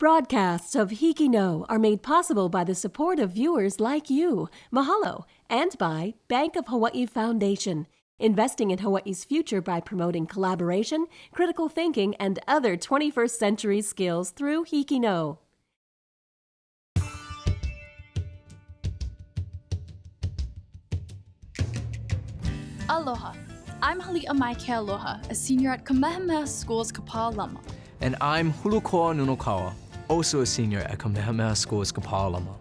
Broadcasts of HIKI NŌ are made possible by the support of viewers like you. Mahalo, and by Bank of Hawaii Foundation, investing in Hawaii's future by promoting collaboration, critical thinking, and other 21st century skills through HIKI NŌ. Aloha. I'm Hali'a Maike Aloha, a senior at Kamehameha School's Kapāʻālama. And I'm Hulukoa Nunokawa, also a senior at Kamehameha School's Kapāʻālama.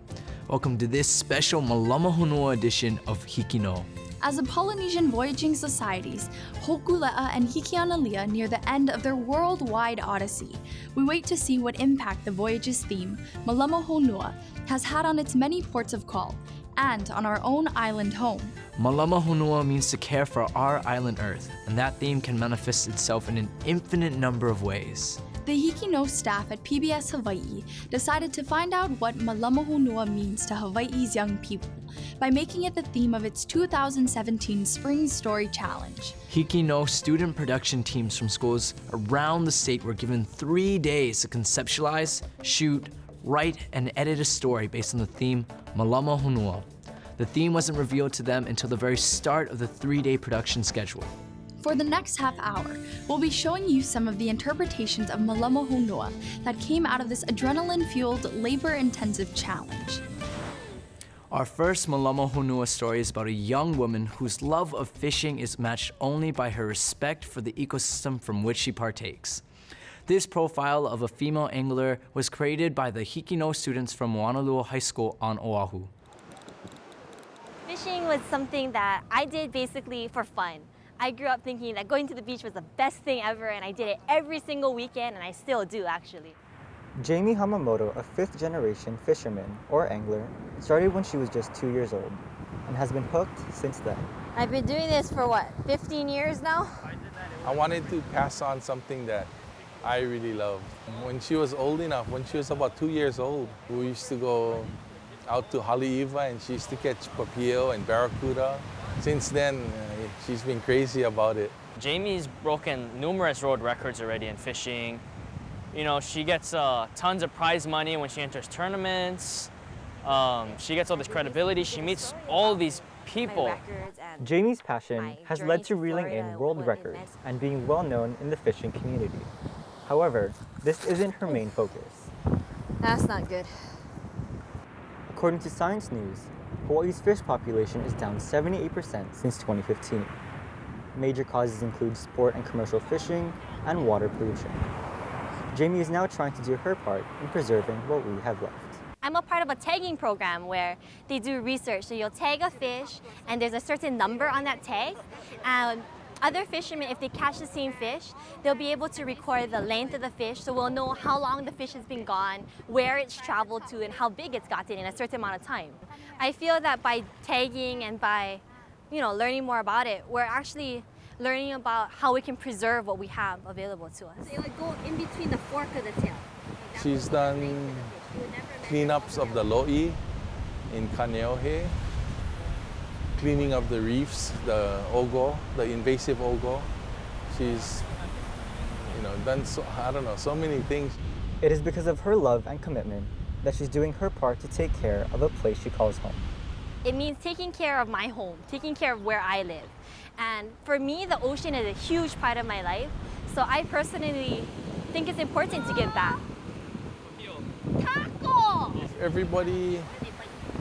Welcome to this special Mālama Honua edition of HIKI NŌ. As the Polynesian Voyaging Societies, Hokule'a and Hikianalia near the end of their worldwide odyssey, we wait to see what impact the voyage's theme, Mālama Honua, has had on its many ports of call, and on our own island home. Mālama Honua means to care for our island Earth, and that theme can manifest itself in an infinite number of ways. The HIKI NŌ staff at PBS HAWAIʻI decided to find out what Mālama Honua means to Hawaii's young people by making it the theme of its 2017 Spring Story Challenge. HIKI NŌ student production teams from schools around the state were given 3 days to conceptualize, shoot, write, and edit a story based on the theme Mālama Honua. The theme wasn't revealed to them until the very start of the 3-day production schedule. For the next half hour, we'll be showing you some of the interpretations of Mālama Honua that came out of this adrenaline-fueled, labor-intensive challenge. Our first Mālama Honua story is about a young woman whose love of fishing is matched only by her respect for the ecosystem from which she partakes. This profile of a female angler was created by the HIKI NŌ students from Moanalua High School on Oahu. Fishing was something that I did basically for fun. I grew up thinking that going to the beach was the best thing ever, and I did it every single weekend, and I still do actually. Jamie Hamamoto, a fifth-generation fisherman or angler, started when she was just 2 years old and has been hooked since then. I've been doing this for what, 15 years now? I wanted to pass on something that I really loved. When she was old enough, when she was about 2 years old, we used to go out to Haleiwa and she used to catch papio and barracuda. Since then, she's been crazy about it. Jamie's broken numerous world records already in fishing. You know, she gets tons of prize money when she enters tournaments. She gets all this credibility. She meets all these people. Jamie's passion has led to reeling in world records and being well known in the fishing community. However, this isn't her main focus. That's not good. According to Science News, Hawaii's fish population is down 78% since 2015. Major causes include sport and commercial fishing and water pollution. Jamie is now trying to do her part in preserving what we have left. I'm a part of a tagging program where they do research. So you'll tag a fish, and there's a certain number on that tag. Other fishermen, if they catch the same fish, they'll be able to record the length of the fish, so we'll know how long the fish has been gone, where it's traveled to, and how big it's gotten in a certain amount of time. I feel that by tagging and by, learning more about it, we're actually learning about how we can preserve what we have available to us. So it would go in between the fork of the tail. She's done cleanups of the lo'i in Kaneohe, cleaning up the reefs, the ogo, the invasive ogo. She's, done so many things. It is because of her love and commitment that she's doing her part to take care of a place she calls home. It means taking care of my home, taking care of where I live. And for me, the ocean is a huge part of my life. So I personally think it's important to give back. Taco! If everybody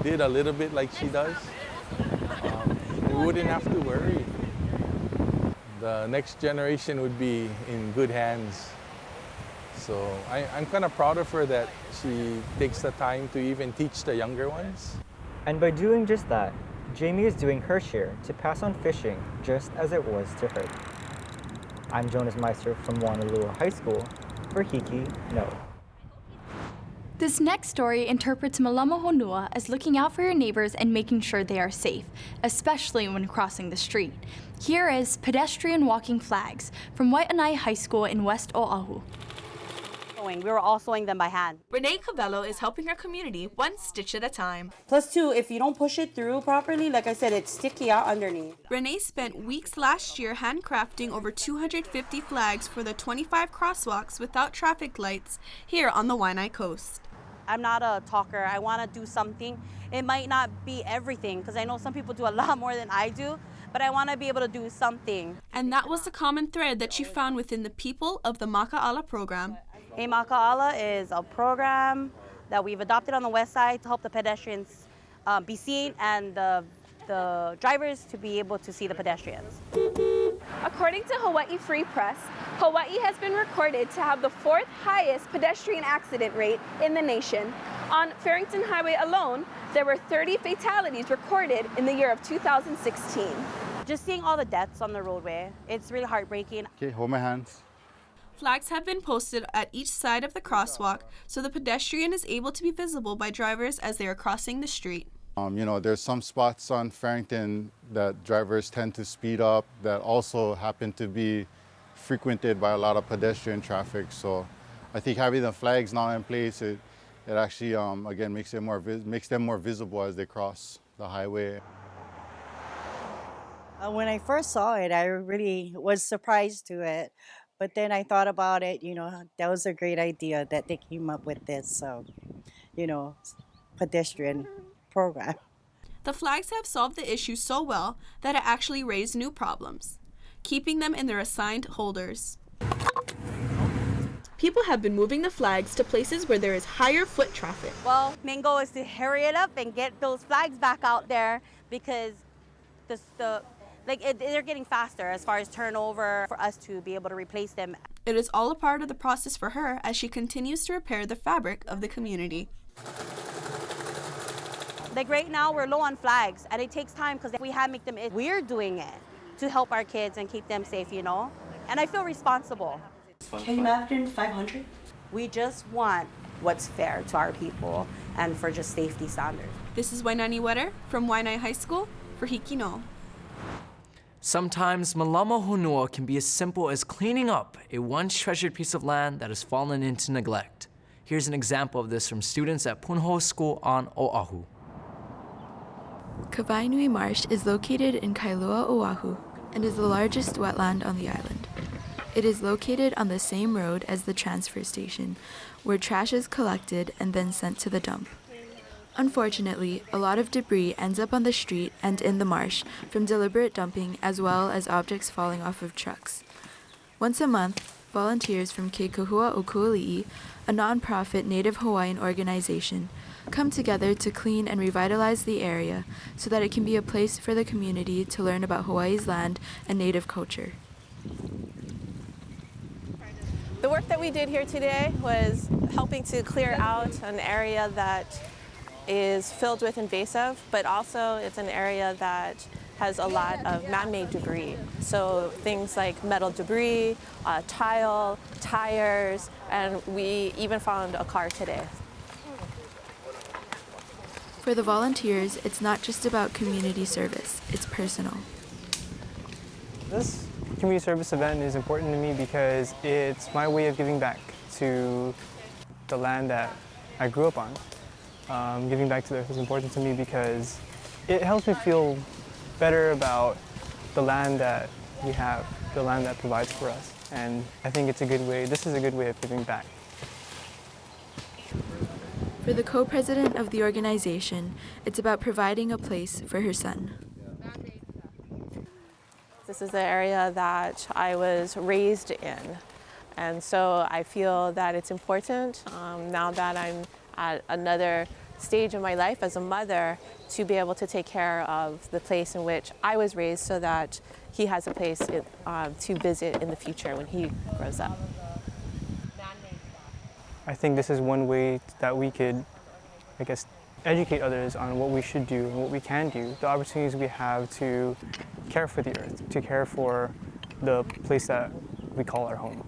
did a little bit like she does, we wouldn't have to worry. The next generation would be in good hands. So I'm kind of proud of her that she takes the time to even teach the younger ones. And by doing just that, Jamie is doing her share to pass on fishing just as it was to her. I'm Jonas Meister from Moanalua High School for HIKI NŌ. This next story interprets Mālama Honua as looking out for your neighbors and making sure they are safe, especially when crossing the street. Here is Pedestrian Walking Flags from Waianae High School in West Oahu. We were all sewing them by hand. Renee Cabello is helping her community one stitch at a time. Plus two, if you don't push it through properly, like I said, it's sticky out underneath. Renee spent weeks last year handcrafting over 250 flags for the 25 crosswalks without traffic lights here on the Waianae coast. I'm not a talker. I want to do something. It might not be everything, because I know some people do a lot more than I do, but I want to be able to do something. And that was the common thread that she found within the people of the Maka'ala program. Hey Maka'ala is a program that we've adopted on the west side to help the pedestrians be seen and the drivers to be able to see the pedestrians. According to Hawaii Free Press, Hawaii has been recorded to have the 4th highest pedestrian accident rate in the nation. On Farrington Highway alone, there were 30 fatalities recorded in the year of 2016. Just seeing all the deaths on the roadway, it's really heartbreaking. Okay, hold my hands. Flags have been posted at each side of the crosswalk so the pedestrian is able to be visible by drivers as they are crossing the street. You know, there's some spots on Farrington that drivers tend to speed up that also happen to be frequented by a lot of pedestrian traffic. So I think having the flags now in place, it actually, again, makes them more visible as they cross the highway. When I first saw it, I really was surprised to it. But then I thought about it, you know, that was a great idea that they came up with this, you know, pedestrian program. The flags have solved the issue so well that it actually raised new problems, keeping them in their assigned holders. People have been moving the flags to places where there is higher foot traffic. Well, main goal is to hurry it up and get those flags back out there because they're getting faster as far as turnover for us to be able to replace them. It is all a part of the process for her as she continues to repair the fabric of the community. Like right now, we're low on flags, and it takes time because if we hand make them, we're doing it to help our kids and keep them safe, you know? And I feel responsible. Can you imagine 500? We just want what's fair to our people and for just safety standards. This is Wainani Wetter from Waianae High School for HIKI NŌ. Sometimes Mālama Honua can be as simple as cleaning up a once treasured piece of land that has fallen into neglect. Here's an example of this from students at Punho School on Oahu. Kawainui Marsh is located in Kailua, Oahu, and is the largest wetland on the island. It is located on the same road as the transfer station, where trash is collected and then sent to the dump. Unfortunately, a lot of debris ends up on the street and in the marsh from deliberate dumping as well as objects falling off of trucks. Once a month, volunteers from Ke Kahua o Kuali'i, a non-profit Native Hawaiian organization, come together to clean and revitalize the area so that it can be a place for the community to learn about Hawaii's land and Native culture. The work that we did here today was helping to clear out an area that is filled with invasive, but also it's an area that has a lot of man-made debris. So things like metal debris, tile, tires, and we even found a car today. For the volunteers, it's not just about community service, it's personal. This community service event is important to me because it's my way of giving back to the land that I grew up on. Giving back to the earth is important to me because it helps me feel better about the land that we have, the land that provides for us. And I think it's a good way, this is a good way of giving back. For the co-president of the organization, it's about providing a place for her son. This is the area that I was raised in. And so I feel that it's important now that I'm at another stage of my life as a mother to be able to take care of the place in which I was raised so that he has a place to visit in the future when he grows up. I think this is one way that we could, I guess, educate others on what we should do and what we can do, the opportunities we have to care for the earth, to care for the place that we call our home.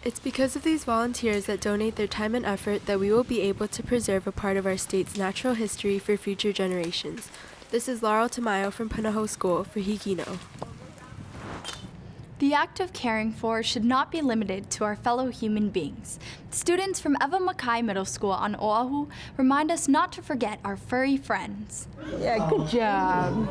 It's because of these volunteers that donate their time and effort that we will be able to preserve a part of our state's natural history for future generations. This is Laurel Tamayo from Punahou School for HIKI NŌ. The act of caring for should not be limited to our fellow human beings. Students from Ewa Makai Middle School on Oahu remind us not to forget our furry friends. Yeah, good job.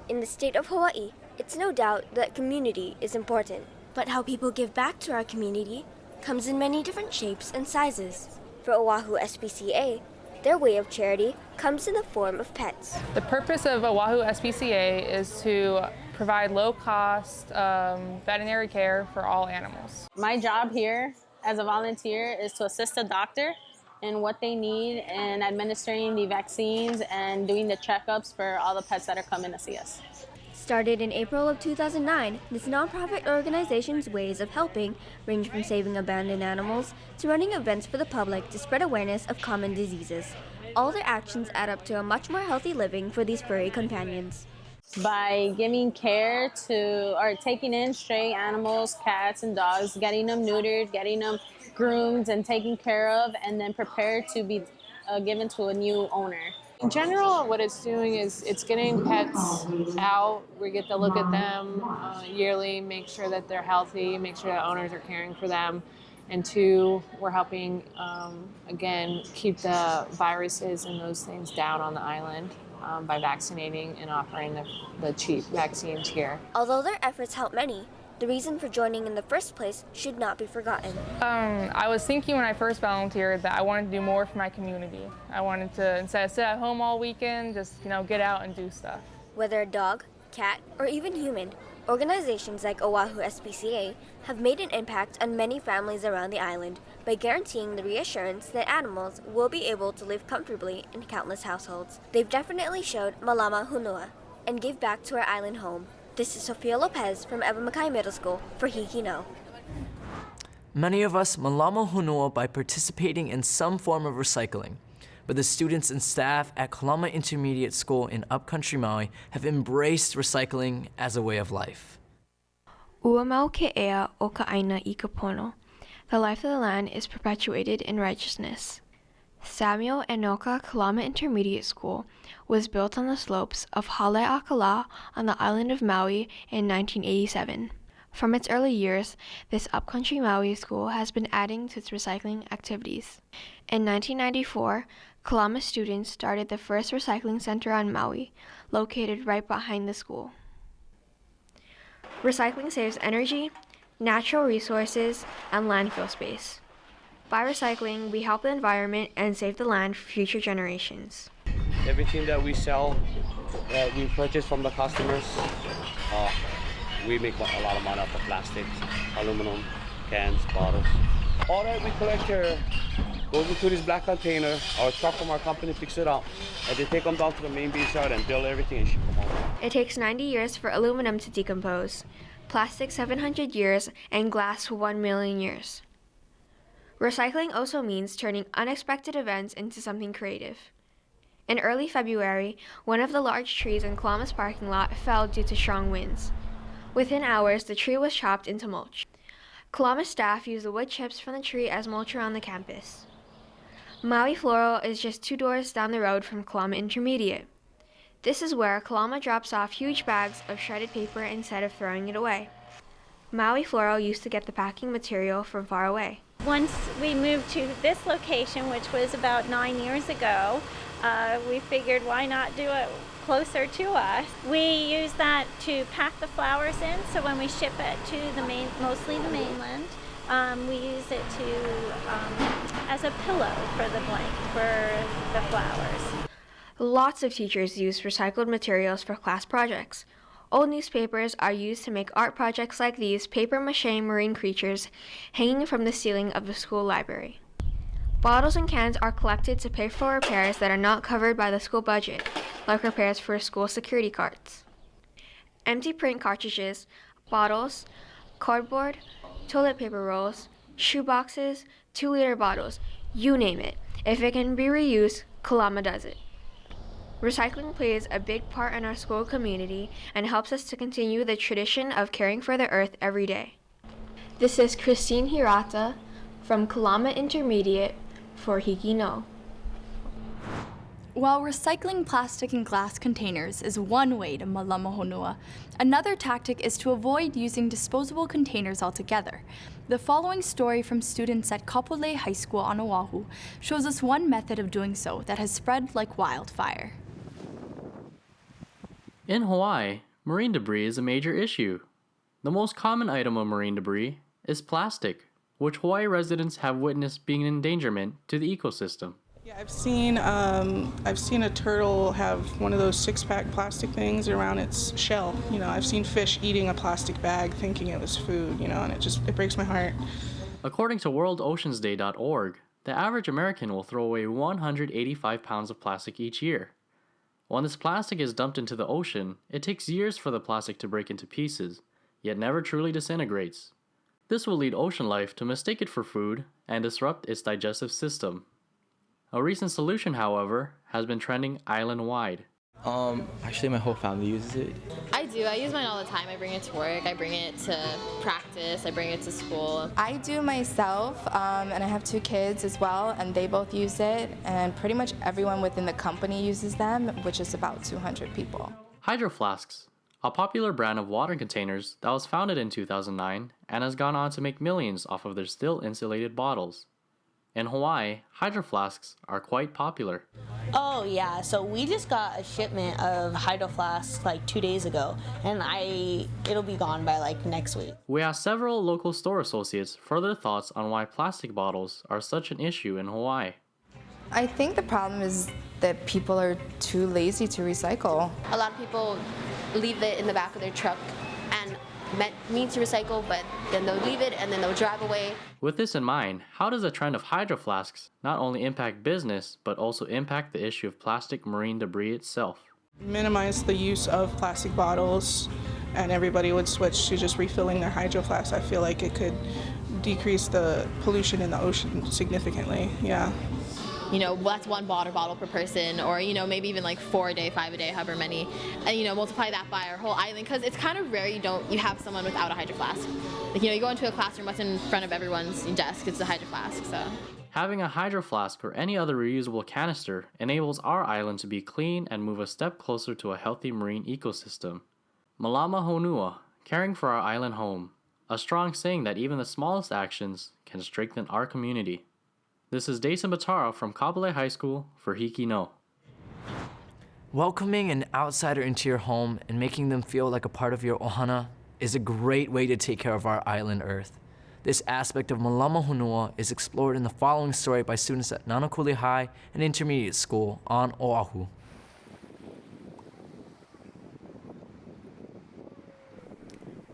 In the state of Hawaii, it's no doubt that community is important. But how people give back to our community comes in many different shapes and sizes. For Oahu SPCA, their way of charity comes in the form of pets. The purpose of Oahu SPCA is to provide low-cost veterinary care for all animals. My job here as a volunteer is to assist the doctor in what they need in administering the vaccines and doing the checkups for all the pets that are coming to see us. Started in April of 2009, this nonprofit organization's ways of helping range from saving abandoned animals to running events for the public to spread awareness of common diseases. All their actions add up to a much more healthy living for these furry companions. By giving care to or taking in stray animals, cats and dogs, getting them neutered, getting them groomed and taken care of, and then prepared to be given to a new owner. In general, what it's doing is it's getting pets out. We get to look at them yearly, make sure that they're healthy, make sure that owners are caring for them. And two, we're helping, again, keep the viruses and those things down on the island by vaccinating and offering the cheap vaccines here. Although their efforts help many, the reason for joining in the first place should not be forgotten. I was thinking when I first volunteered that I wanted to do more for my community. I wanted to, instead of sit at home all weekend, just get out and do stuff. Whether a dog, cat, or even human, organizations like Oahu SPCA have made an impact on many families around the island by guaranteeing the reassurance that animals will be able to live comfortably in countless households. They've definitely showed Mālama Honua and give back to our island home. This is Sophia Lopez from Ewa Makai Middle School for HIKI NŌ. Many of us Mālama Honua by participating in some form of recycling, but the students and staff at Kalama Intermediate School in upcountry Maui have embraced recycling as a way of life. Ua mau ke ea o ka aina I ka pono. The life of the land is perpetuated in righteousness. Samuel Enoka Kalama Intermediate School was built on the slopes of Haleakala on the island of Maui in 1987. From its early years, this upcountry Maui school has been adding to its recycling activities. In 1994, Kalama students started the first recycling center on Maui, located right behind the school. Recycling saves energy, natural resources, and landfill space. By recycling, we help the environment and save the land for future generations. Everything that we sell, that we purchase from the customers, we make a lot of money off the plastics, aluminum, cans, bottles. All that we collect here goes into this black container. Our truck from our company picks it up, and they take them down to the main beach yard and build everything and ship them home. It takes 90 years for aluminum to decompose, plastic 700 years, and glass 1 million years. Recycling also means turning unexpected events into something creative. In early February, one of the large trees in Kalama's parking lot fell due to strong winds. Within hours, the tree was chopped into mulch. Kalama staff used the wood chips from the tree as mulch around the campus. Maui Floral is just 2 doors down the road from Kalama Intermediate. This is where Kalama drops off huge bags of shredded paper instead of throwing it away. Maui Floral used to get the packing material from far away. Once we moved to this location, which was about 9 years ago, we figured why not do it closer to us. We use that to pack the flowers in, so when we ship it to mostly the mainland, we use it as a pillow for the flowers. Lots of teachers use recycled materials for class projects. Old newspapers are used to make art projects like these papier-mâché marine creatures hanging from the ceiling of the school library. Bottles and cans are collected to pay for repairs that are not covered by the school budget, like repairs for school security cards. Empty print cartridges, bottles, cardboard, toilet paper rolls, shoe boxes, 2-liter bottles, you name it. If it can be reused, Kalama does it. Recycling plays a big part in our school community and helps us to continue the tradition of caring for the earth every day. This is Christine Hirata from Kalama Intermediate for HIKI NŌ. While recycling plastic and glass containers is one way to Mālama Honua, another tactic is to avoid using disposable containers altogether. The following story from students at Kapolei High School on Oahu shows us one method of doing so that has spread like wildfire. In Hawaii, marine debris is a major issue. The most common item of marine debris is plastic, which Hawaii residents have witnessed being an endangerment to the ecosystem. Yeah, I've seen a turtle have one of those six-pack plastic things around its shell. You know, I've seen fish eating a plastic bag thinking it was food, you know, and it breaks my heart. According to worldoceansday.org, the average American will throw away 185 pounds of plastic each year. When this plastic is dumped into the ocean, it takes years for the plastic to break into pieces, yet never truly disintegrates. This will lead ocean life to mistake it for food and disrupt its digestive system. A recent solution, however, has been trending island-wide. Actually, my whole family uses it. I do. I use mine all the time. I bring it to work. I bring it to practice. I bring it to school. I do myself, and I have 2 kids as well, and they both use it, and pretty much everyone within the company uses them, which is about 200 people. Hydro Flasks, a popular brand of water containers that was founded in 2009 and has gone on to make millions off of their still insulated bottles. In Hawaii, Hydro Flasks are quite popular. Oh yeah, so we just got a shipment of Hydro Flasks like 2 days ago, and it'll be gone by like next week. We asked several local store associates for their thoughts on why plastic bottles are such an issue in Hawaii. I think the problem is that people are too lazy to recycle. A lot of people leave it in the back of their truck and mean to recycle, but then they'll leave it and then they'll drive away. With this in mind, how does the trend of Hydro Flasks not only impact business, but also impact the issue of plastic marine debris itself? Minimize the use of plastic bottles, and everybody would switch to just refilling their Hydro Flasks. I feel like it could decrease the pollution in the ocean significantly, yeah. You know, that's one water bottle per person, or, you know, maybe even like 4 a day, 5 a day, however many, and, you know, multiply that by our whole island, because it's kind of rare you have someone without a Hydro Flask. Like, you know, you go into a classroom, what's in front of everyone's desk, it's a Hydro Flask, so. Having a Hydro Flask or any other reusable canister enables our island to be clean and move a step closer to a healthy marine ecosystem. Mālama Honua, caring for our island home, a strong saying that even the smallest actions can strengthen our community. This is Dason Bataro from Kapolei High School for HIKI NŌ. Welcoming an outsider into your home and making them feel like a part of your ohana is a great way to take care of our island Earth. This aspect of Mālama Honua is explored in the following story by students at Nānākuli High and Intermediate School on Oahu.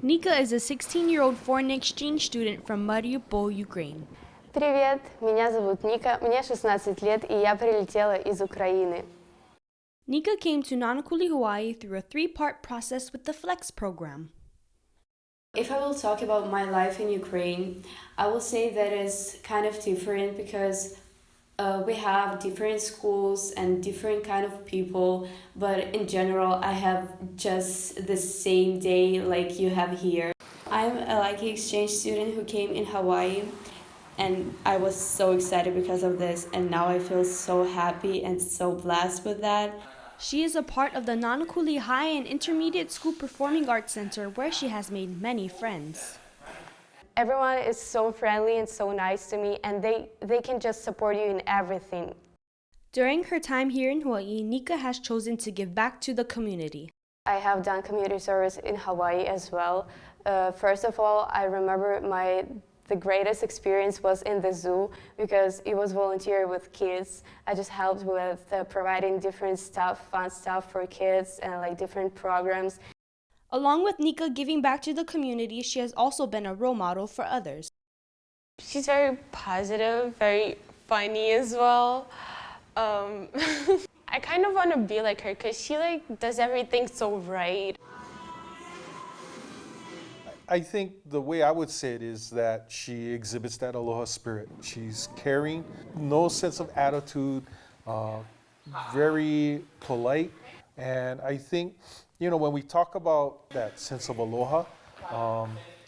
Nika is a 16-year-old foreign exchange student from Mariupol, Ukraine. Привет, меня зовут Ника, мне 16 лет, и я прилетела из Украины. Nika came to Nānākuli, Hawaii through a 3-part process with the Flex program. If I will talk about my life in Ukraine, I will say that it's kind of different because we have different schools and different kind of people, but in general I have just the same day like you have here. I'm a exchange student who came in Hawaii, and I was so excited because of this, and now I feel so happy and so blessed with that. She is a part of the Nānākuli High and Intermediate School Performing Arts Center, where she has made many friends. Everyone is so friendly and so nice to me, and they can just support you in everything. During her time here in Hawaii, Nika has chosen to give back to the community. I have done community service in Hawaii as well. First of all, I remember the greatest experience was in the zoo because it was volunteer with kids. I just helped with providing different stuff, fun stuff for kids and different programs. Along with Nika giving back to the community, she has also been a role model for others. She's very positive, very funny as well. I kind of want to be like her because she does everything so right. I think the way I would say it is that she exhibits that aloha spirit. She's caring, no sense of attitude, very polite. And I think, when we talk about that sense of aloha,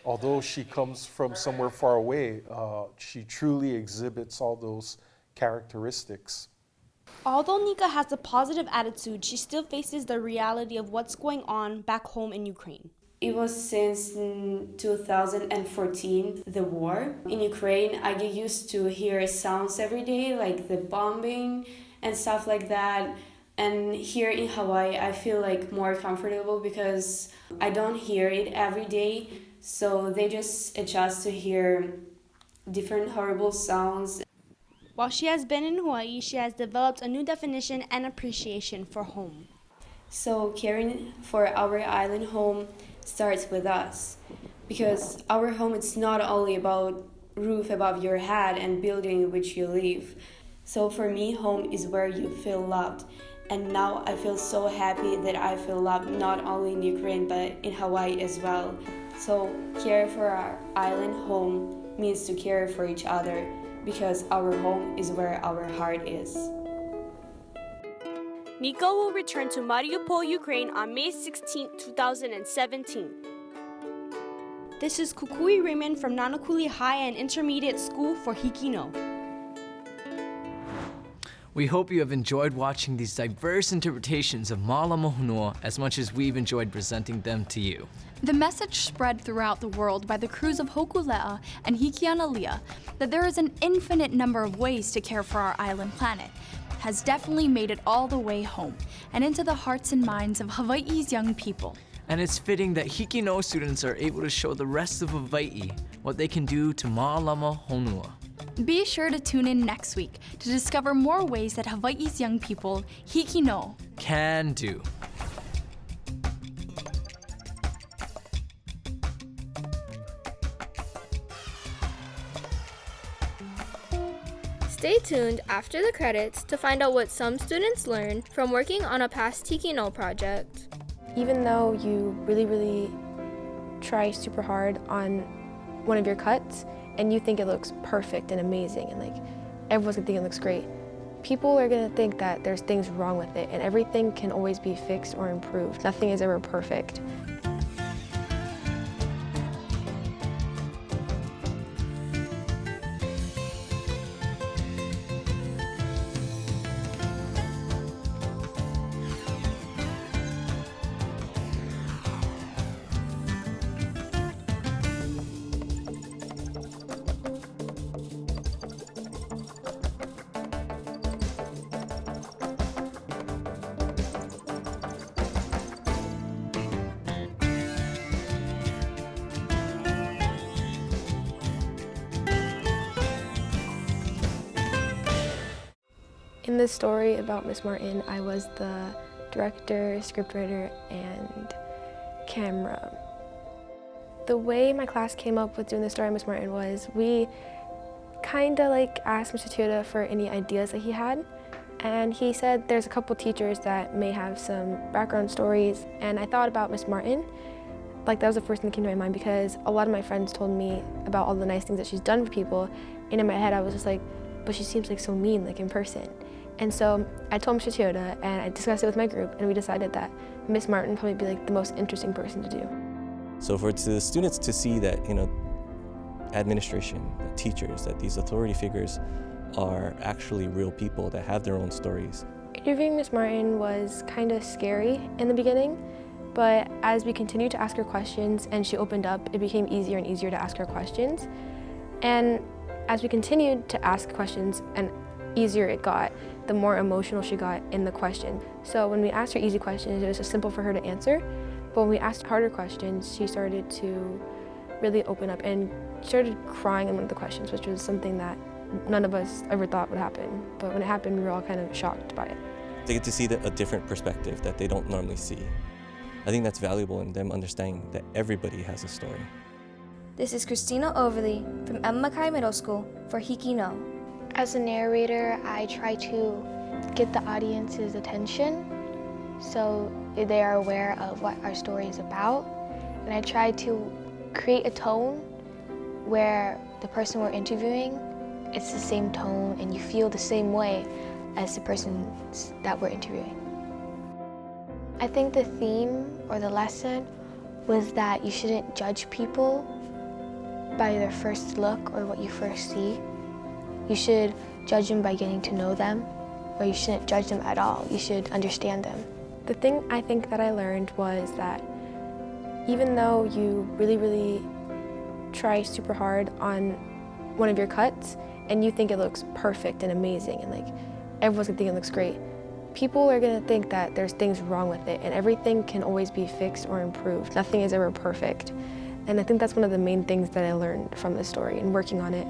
although she comes from somewhere far away, she truly exhibits all those characteristics. Although Nika has a positive attitude, she still faces the reality of what's going on back home in Ukraine. It was since 2014, the war. In Ukraine, I get used to hear sounds every day, like the bombing and stuff like that. And here in Hawaii, I feel like more comfortable because I don't hear it every day. So they just adjust to hear different horrible sounds. While she has been in Hawaii, she has developed a new definition and appreciation for home. So caring for our island home starts with us, because our home is not only about roof above your head and building in which you live. So for me, home is where you feel loved. And now I feel so happy that I feel loved not only in Ukraine but in Hawaii as well. So care for our island home means to care for each other, because our home is where our heart is. Nika will return to Mariupol, Ukraine on May 16, 2017. This is Kukui Raymond from Nānākuli High and Intermediate School for HIKI NŌ. We hope you have enjoyed watching these diverse interpretations of Mālama Honua as much as we've enjoyed presenting them to you. The message spread throughout the world by the crews of Hokulea and HIKI NŌ that there is an infinite number of ways to care for our island planet has definitely made it all the way home and into the hearts and minds of Hawaii's young people. And it's fitting that HIKI NŌ students are able to show the rest of Hawaii what they can do to Mālama Honua. Be sure to tune in next week to discover more ways that Hawaii's young people, HIKI NŌ, can do. Stay tuned after the credits to find out what some students learned from working on a past HIKI NŌ project. Even though you really try super hard on one of your cuts and you think it looks perfect and amazing and like everyone's gonna think it looks great, people are gonna think that there's things wrong with it, and everything can always be fixed or improved. Nothing is ever perfect. In this story about Miss Martin, I was the director, scriptwriter, and camera. The way my class came up with doing the story of Miss Martin was we kind of like asked Mr. Tuda for any ideas that he had, and he said there's a couple teachers that may have some background stories, and I thought about Miss Martin. Like that was the first thing that came to my mind because a lot of my friends told me about all the nice things that she's done for people, and in my head I was just like, but she seems like so mean, like in person. And so I told Mr. Toyota and I discussed it with my group, and we decided that Miss Martin would probably be like the most interesting person to do. So for the students to see that, administration, teachers, that these authority figures are actually real people that have their own stories. Interviewing Miss Martin was kind of scary in the beginning, but as we continued to ask her questions and she opened up, it became easier and easier to ask her questions. And as we continued to ask questions and easier it got, the more emotional she got in the question. So when we asked her easy questions, it was just simple for her to answer. But when we asked harder questions, she started to really open up and started crying in one of the questions, which was something that none of us ever thought would happen. But when it happened, we were all kind of shocked by it. They get to see a different perspective that they don't normally see. I think that's valuable in them understanding that everybody has a story. This is Christina Overly from Makai Middle School for HIKI NŌ. As a narrator, I try to get the audience's attention so they are aware of what our story is about. And I try to create a tone where the person we're interviewing, it's the same tone and you feel the same way as the person that we're interviewing. I think the theme or the lesson was that you shouldn't judge people by their first look or what you first see. You should judge them by getting to know them or you shouldn't judge them at all. You should understand them. The thing I think that I learned was that even though you really try super hard on one of your cuts and you think it looks perfect and amazing and like everyone's gonna think it looks great, people are gonna think that there's things wrong with it, and everything can always be fixed or improved. Nothing is ever perfect. And I think that's one of the main things that I learned from this story and working on it.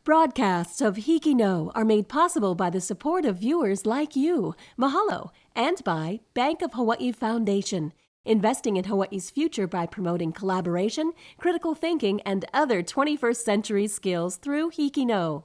Broadcasts of HIKI NŌ are made possible by the support of viewers like you. Mahalo. And by Bank of Hawaii Foundation, investing in Hawaii's future by promoting collaboration, critical thinking, and other 21st century skills through HIKI NŌ.